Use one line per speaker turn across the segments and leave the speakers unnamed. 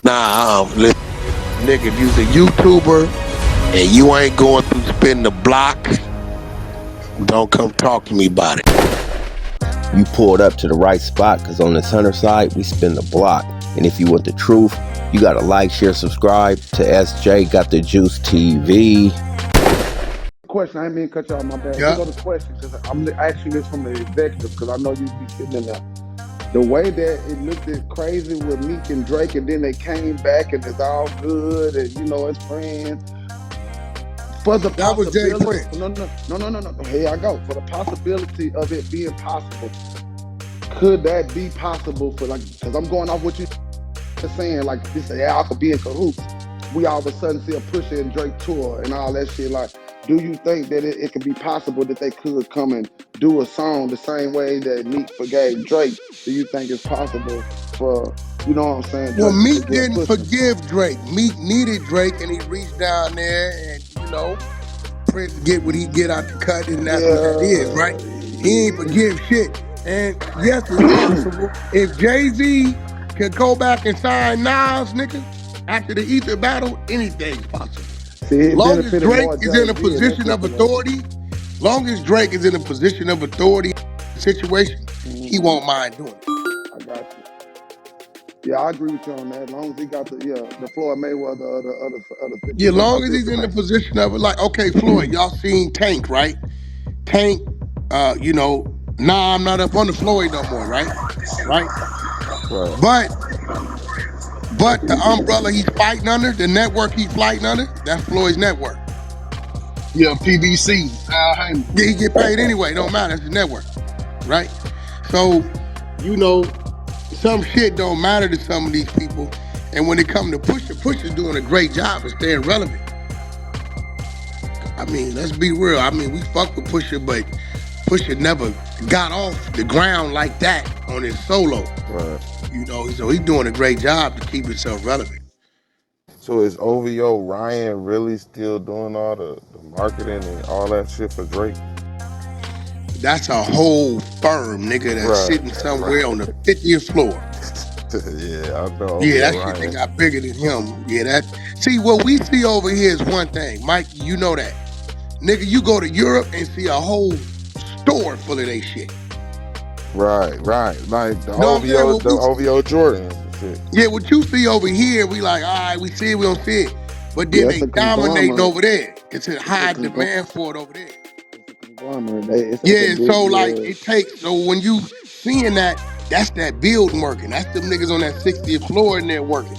Nah, listen, nigga, if you's a YouTuber and you ain't going through spin the block, don't come talk to me about it.
You pulled up to the right spot, because on this Hunter side, we spin the block. And if you want the truth, you gotta like, share, subscribe to SJ Got the Juice TV.
Question, I didn't mean to cut you off, my bad.
Yeah.
We go to questions, because I'm asking this from the executive, because I know you be sitting in there. The way that it looked crazy with Meek and Drake, and then they came back and it's all good, and you know it's friends. For the
That was Jay
possibility,
Prince.
no. Here I go. For the possibility of it being possible, could that be possible for because I'm going off what you saying, like this, y'all could be in cahoots. We all of a sudden see a Pusha and Drake tour and all that shit. Like, do you think that it could be possible that they could come and do a song the same way that Meek forgave Drake? Do you think it's possible for, you know what I'm saying,
Well,
Drake to
Meek
forgive
didn't
Pusha?
forgive Drake. Meek needed Drake, and he reached down there and, Prince get what he get out the cut, and that's what that is, right? He ain't forgive shit. And yes, it's possible. If Jay-Z could go back and sign Nas, nigga, after the Ether battle, anything's possible.
See, it
Long as
benefited
Drake
more
is in a
Jay-Z in that
position of authority, situation, he won't mind doing it.
I got you. Yeah, I agree with you on that. As long as he got the Floyd Mayweather other
Yeah,
50
long as he's in the
participation.
position of it, like, okay, Floyd, y'all seen Tank, right? Tank, nah, I'm not up on the Floyd no more, right? Right? But the umbrella he's fighting under, the network he's fighting under, that's Floyd's network.
Yeah, PBC. Al Heyman.
Yeah, he get paid anyway, don't matter, it's the network, right? So, some shit don't matter to some of these people. And when it comes to Pusha's doing a great job of staying relevant. I mean, let's be real. I mean, we fuck with Pusha, but Pusha never got off the ground like that on his solo.
Right.
So he's doing a great job to keep himself relevant.
So is OVO Ryan really still doing all the marketing and all that shit for Drake?
That's a whole firm, nigga, that's sitting somewhere on the 50th floor.
Yeah, I know.
Yeah, that shit they got bigger than him. Yeah, see, what we see over here is one thing. Mike, you know that. Nigga, you go to Europe and see a whole store full of they shit.
Right. Like the OVO Jordan shit.
Yeah, what you see over here, we like, all right, we see it, we don't see it. But then they dominating over there. It's a high demand for it over there. So when you seeing that, that's that building working. That's them niggas on that 60th floor in there working,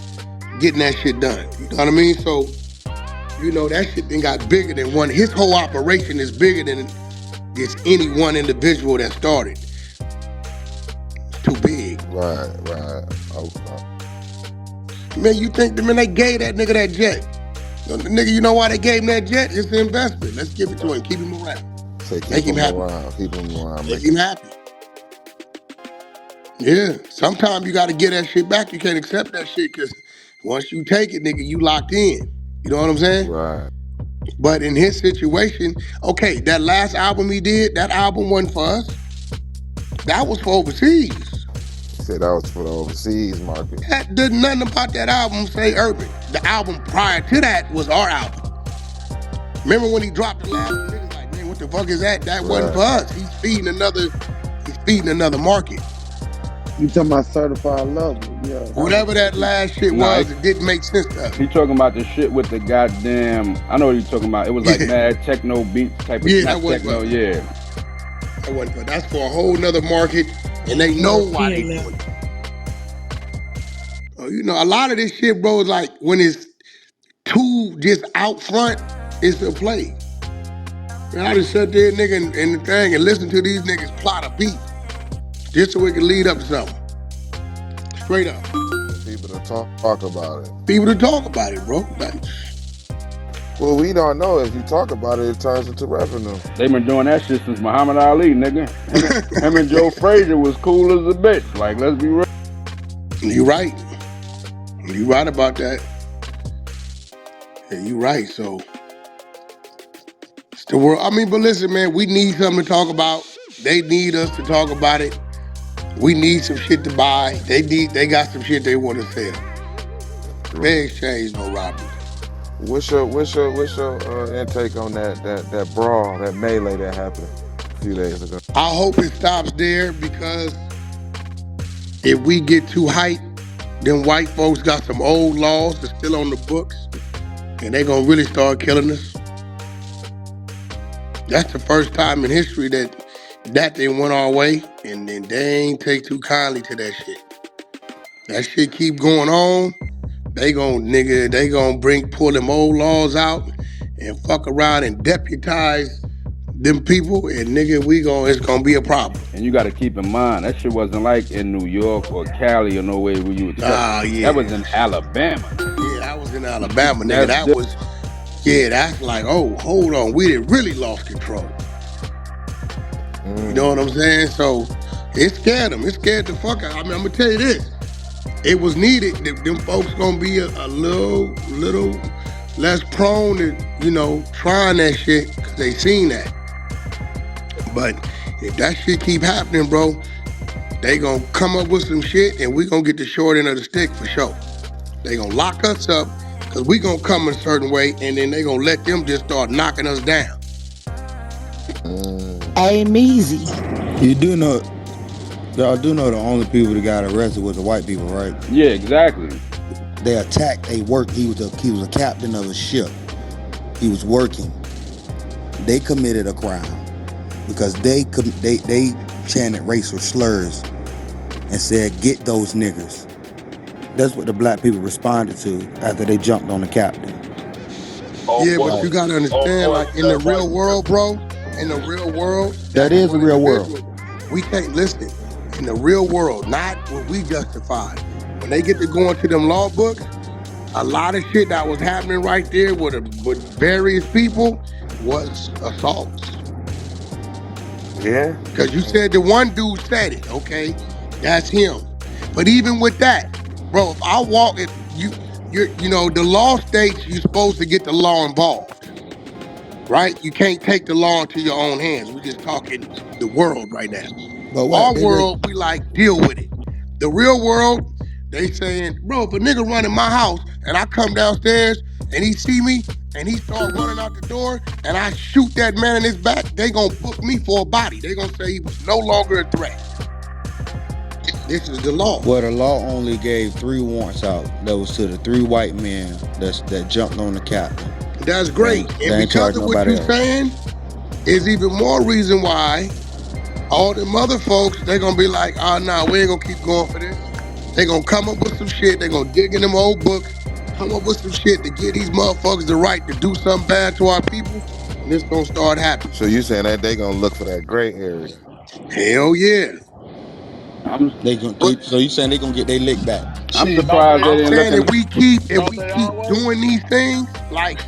getting that shit done. You know what I mean? So, that shit then got bigger than one. His whole operation is bigger than just any one individual that started. It's too big.
Right. Okay.
Man, you think they gave that nigga that jet? Nigga, you know why they gave him that jet? It's an investment. Let's give it to him. Keep him around.
Make him happy.
Make him happy. Yeah. Sometimes you got to get that shit back. You can't accept that shit because once you take it, nigga, you locked in. You know what I'm saying?
Right.
But in his situation, okay, that last album he did, that album wasn't for us. That was for overseas.
He said that was for the overseas market.
That did nothing about that album say urban. The album prior to that was our album. Remember when he dropped the last one? Niggas like, man, what the fuck is that? That wasn't for us. He's feeding another market.
You talking about Certified Lover? Yeah.
Whatever that last shit was, it didn't make sense to us.
He talking about the shit with the goddamn. I know what you're talking about. It was like mad techno beat type of
that
techno. Yeah.
That wasn't for. That's for a whole nother market, and they know why they doing it. A lot of this shit, bro, is like when it's too just out front, it's a play. Man, I just sat there, nigga, in the thing and listen to these niggas plot a beat just so it can lead up to something. Straight up.
People to talk about it.
People to talk about it, bro.
Well, we don't know. If you talk about it, it turns into revenue.
They been doing that shit since Muhammad Ali, nigga. Him and Joe Frazier was cool as a bitch. Like, let's be real.
You right. You right about that. Yeah, you right. So it's the world. I mean, but listen, man, we need something to talk about. They need us to talk about it. We need some shit to buy. They got some shit they want to sell. Fair exchange, no robbery.
What's your intake on that brawl, that melee that happened a few days ago?
I hope it stops there because if we get too hyped, then white folks got some old laws that's still on the books, and they gonna really start killing us. That's the first time in history that thing went our way, and then they ain't take too kindly to that shit. That shit keep going on. They gonna pull them old laws out and fuck around and deputize them people, and nigga, it's gonna be a problem.
And you got to keep in mind that shit wasn't like in New York or Cali or nowhere where you accept.
Ah,
That
yeah.
was in Alabama, nigga.
Yeah, that was in Alabama, nigga.
That's
That was, yeah, that's like, oh, hold on. We done really lost control. You know what I'm saying? So it scared them. It scared the fuck out. I mean, I'm gonna tell you this. It was needed. Them folks gonna be a little less prone to, trying that shit because they seen that. But if that shit keep happening, bro, they gonna come up with some shit and we gonna get the short end of the stick for sure. They gonna lock us up because we gonna come a certain way and then they gonna let them just start knocking us down.
Aim easy.
You do know, y'all do know the only people that got arrested was the white people, right?
yeah, exactly.
They attacked a work. He was a captain of a ship. He was working. They committed a crime because they chanted racial slurs and said, "Get those niggers." That's what the black people responded to after they jumped on the captain.
Yeah, but you gotta understand, like in the real world, bro, in the real world,
That
that's
is the
one
real world.
individual. We can't listen. In the real world, not what we justified. When they get to go into them law books, a lot of shit that was happening right there with various people was assaults.
Yeah.
Because you said the one dude said it, okay? That's him. But even with that, bro, if I walk, if the law states you're supposed to get the law involved, right? You can't take the law into your own hands. We're just talking the world right now.
But what
Our
they did,
world, we like deal with it. The real world, they saying, bro, if a nigga run in my house and I come downstairs and he see me and he start running out the door and I shoot that man in his back, they gonna book me for a body. They gonna say he was no longer a threat. This is the law.
well, the law only gave 3 warrants out. That was to the 3 white men that jumped on the captain.
That's great.
They
And
ain't
because
charged
of what
nobody
you
else.
saying, is even more reason why all them other folks, they gonna be like, oh no, we ain't gonna keep going for this. They gonna come up with some shit, they gonna dig in them old books, come up with some shit to give these motherfuckers the right to do something bad to our people, and it's gonna start happening.
So you saying that they gonna look for that gray area?
Hell yeah.
I'm
But
So you saying they gonna get their lick back?
I'm
Shit, don't
surprised
they?
they
I'm
didn't look
saying
in.
if we
Don't
keep
they always?
doing these things, like